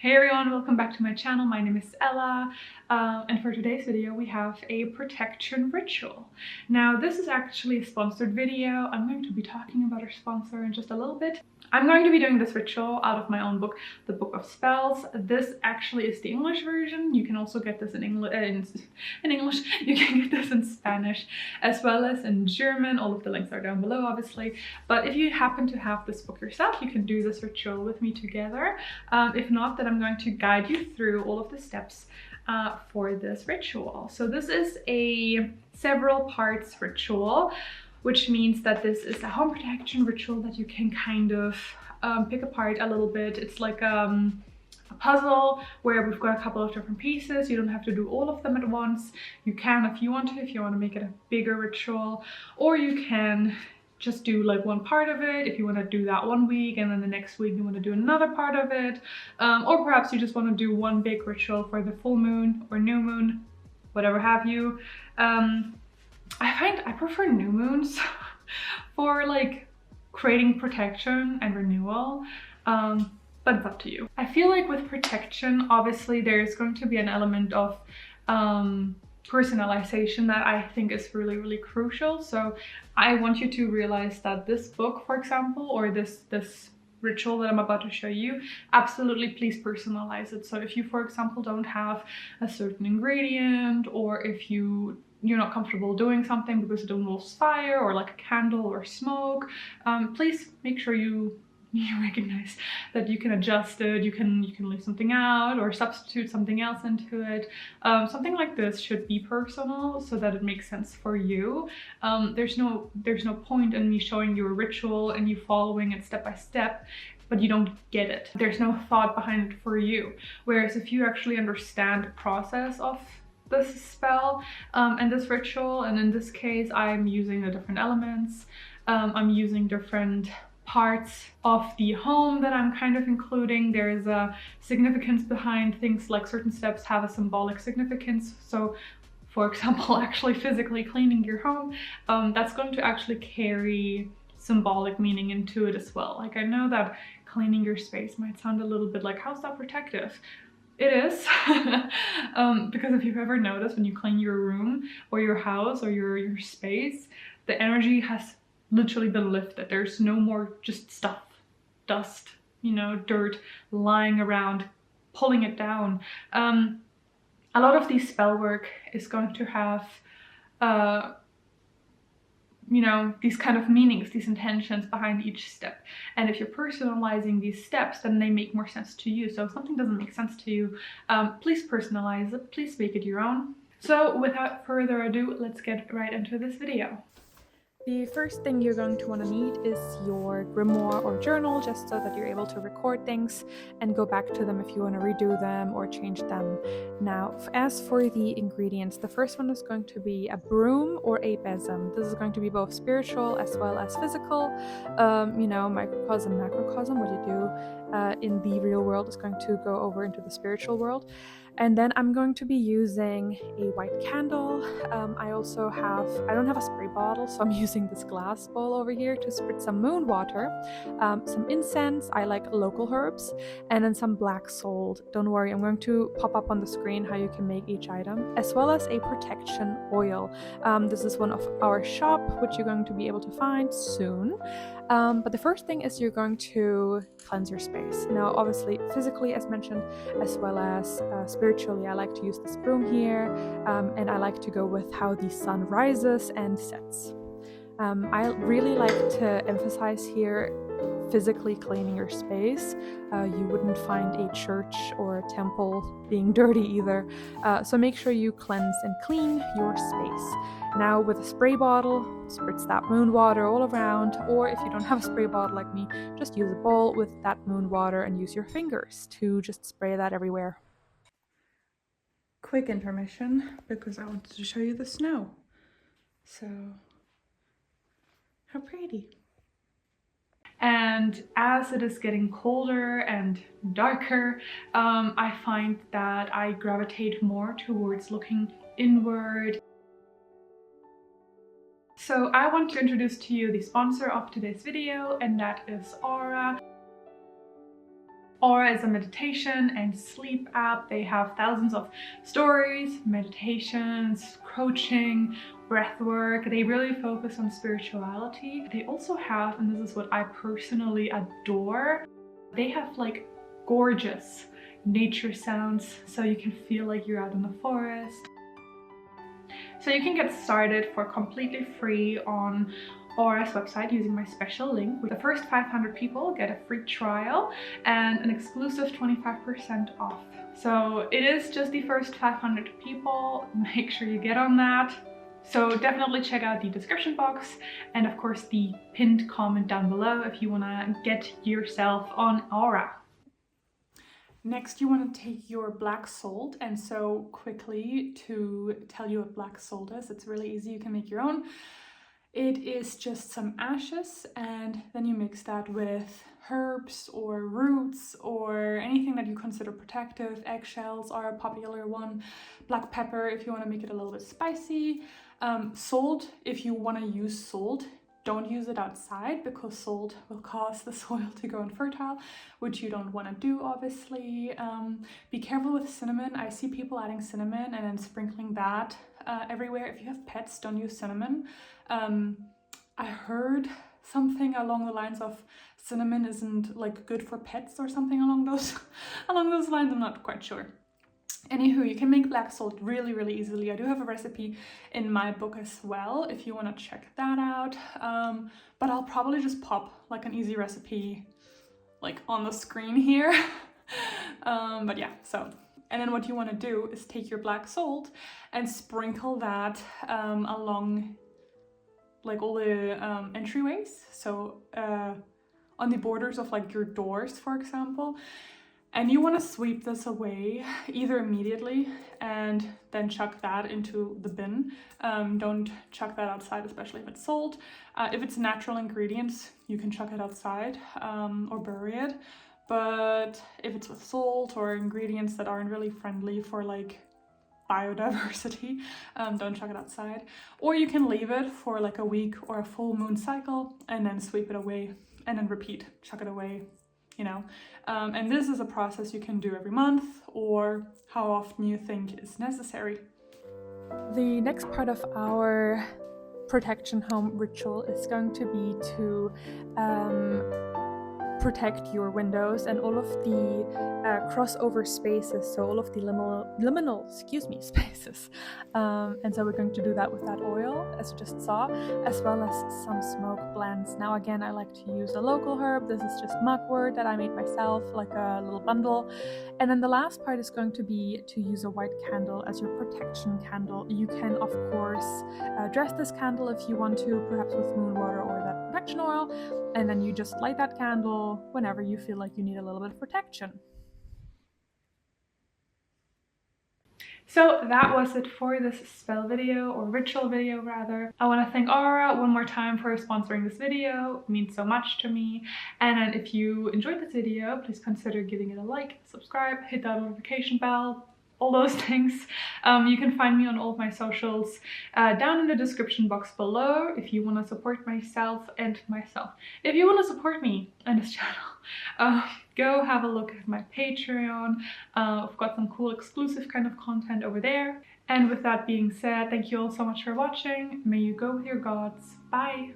Hey everyone, welcome back to my channel. My name is Ella, and for today's video we have a protection ritual. Now this is actually a sponsored video. I'm going to be talking about our sponsor in just a little bit. I'm going to be doing this ritual out of my own book, the Book of Spells. This actually is the English version. You can also get this in English. You can get this in Spanish as well as in German. All of the links are down below, obviously. But if you happen to have this book yourself, you can do this ritual with me together. If not, then I'm going to guide you through all of the steps for this ritual. So this is a several parts ritual, which means that this is a home protection ritual that you can kind of pick apart a little bit. It's like a puzzle where we've got a couple of different pieces. You don't have to do all of them at once. You can if you want to make it a bigger ritual, or you can just do like one part of it if you want to do that one week, and then the next week you want to do another part of it, or perhaps you just want to do one big ritual for the full moon or new moon, whatever have you. I prefer new moons for like creating protection and renewal, but it's up to you. I feel like with protection, obviously there's going to be an element of personalization that I think is really crucial. So I want you to realize that this book, for example, or this ritual that I'm about to show you, absolutely please personalize it. So if you, for example, don't have a certain ingredient, or if you're not comfortable doing something because it involves fire or like a candle or smoke, please make sure you recognize that you can adjust it. You can leave something out or substitute something else into it. Something like this should be personal so that it makes sense for you. There's no point in me showing you a ritual and you following it step by step, but you don't get it. There's no thought behind it for you. Whereas if you actually understand the process of this spell and this ritual, and in this case I'm using the different elements, I'm using different parts of the home that I'm kind of including. There is a significance behind things, like certain steps have a symbolic significance. So for example, actually physically cleaning your home, that's going to actually carry symbolic meaning into it as well. Like, I know that cleaning your space might sound a little bit like, how's that protective? It is. Because if you've ever noticed, when you clean your room or your house or your space, the energy has literally been lifted. There's no more just stuff, dust, dirt lying around, pulling it down. A lot of these spell work is going to have these kind of meanings, these intentions behind each step. And if you're personalizing these steps, then they make more sense to you. So if something doesn't make sense to you, please personalize it, please make it your own. So without further ado, let's get right into this video. The first thing you're going to want to need is your grimoire or journal, just so that you're able to record things and go back to them if you want to redo them or change them. Now, as for the ingredients, the first one is going to be a broom or a besom. This is going to be both spiritual as well as physical. Microcosm, macrocosm, what you do in the real world is going to go over into the spiritual world. And then I'm going to be using a white candle. I don't have a spray bottle, so I'm using this glass bowl over here to spritz some moon water, some incense, I like local herbs, and then some black salt. Don't worry, I'm going to pop up on the screen how you can make each item, as well as a protection oil. This is one of our shop, which you're going to be able to find soon. But the first thing is you're going to cleanse your space. Now, obviously, physically, as mentioned, as well as spiritually, I like to use this broom here, and I like to go with how the sun rises and sets. I really like to emphasize here physically cleaning your space. You wouldn't find a church or a temple being dirty either, so make sure you cleanse and clean your space. Now, with a spray bottle, spritz that moon water all around, or if you don't have a spray bottle like me, just use a bowl with that moon water and use your fingers to just spray that everywhere. Quick intermission, because I wanted to show you the snow. So, how pretty. And as it is getting colder and darker, I find that I gravitate more towards looking inward. So I want to introduce to you the sponsor of today's video, and that is Aura. Aura is a meditation and sleep app. They have thousands of stories, meditations, coaching, breath work. They really focus on spirituality. They also have, and this is what I personally adore, they have like gorgeous nature sounds, so you can feel like you're out in the forest. So you can get started for completely free on Aura's website using my special link. The first 500 people get a free trial and an exclusive 25% off. So it is just the first 500 people. Make sure you get on that. So definitely check out the description box and of course the pinned comment down below if you want to get yourself on Aura. Next, you want to take your black salt, and so quickly to tell you what black salt is, it's really easy, you can make your own. It is just some ashes, and then you mix that with herbs or roots or anything that you consider protective. Eggshells are a popular one. Black pepper if you want to make it a little bit spicy. Salt, if you want to use salt, don't use it outside because salt will cause the soil to go infertile, which you don't want to do, obviously. Be careful with cinnamon. I see people adding cinnamon and then sprinkling that everywhere. If you have pets, don't use cinnamon. I heard something along the lines of cinnamon isn't like good for pets or something along those lines. I'm not quite sure. Anywho, you can make black salt really easily. I do have a recipe in my book as well if you want to check that out, but I'll probably just pop like an easy recipe like on the screen here. But yeah, so, and then what you want to do is take your black salt and sprinkle that along like all the entryways, so on the borders of like your doors, for example. And you want to sweep this away either immediately and then chuck that into the bin. Don't chuck that outside, especially if it's salt. If it's natural ingredients, you can chuck it outside or bury it. But if it's with salt or ingredients that aren't really friendly for like biodiversity, don't chuck it outside. Or you can leave it for like a week or a full moon cycle and then sweep it away and then repeat, chuck it away. You know, and this is a process you can do every month or how often you think is necessary. The next part of our protection home ritual is going to be to protect your windows and all of the crossover spaces, so all of the liminal spaces. And so we're going to do that with that oil, as you just saw, as well as some smoke blends. Now again, I like to use a local herb. This is just mugwort that I made myself, like a little bundle. And then the last part is going to be to use a white candle as your protection candle. You can of course dress this candle if you want to, perhaps with moon water or that protection oil, and then you just light that candle whenever you feel like you need a little bit of protection. So that was it for this spell video, or ritual video rather. I want to thank Aura one more time for sponsoring this video. It means so much to me. And if you enjoyed this video, please consider giving it a like, subscribe, hit that notification bell, all those things. You can find me on all of my socials down in the description box below if you want to support myself and myself. If you want to support me and this channel, go have a look at my Patreon. I've got some cool exclusive kind of content over there. And with that being said, thank you all so much for watching. May you go with your gods. Bye!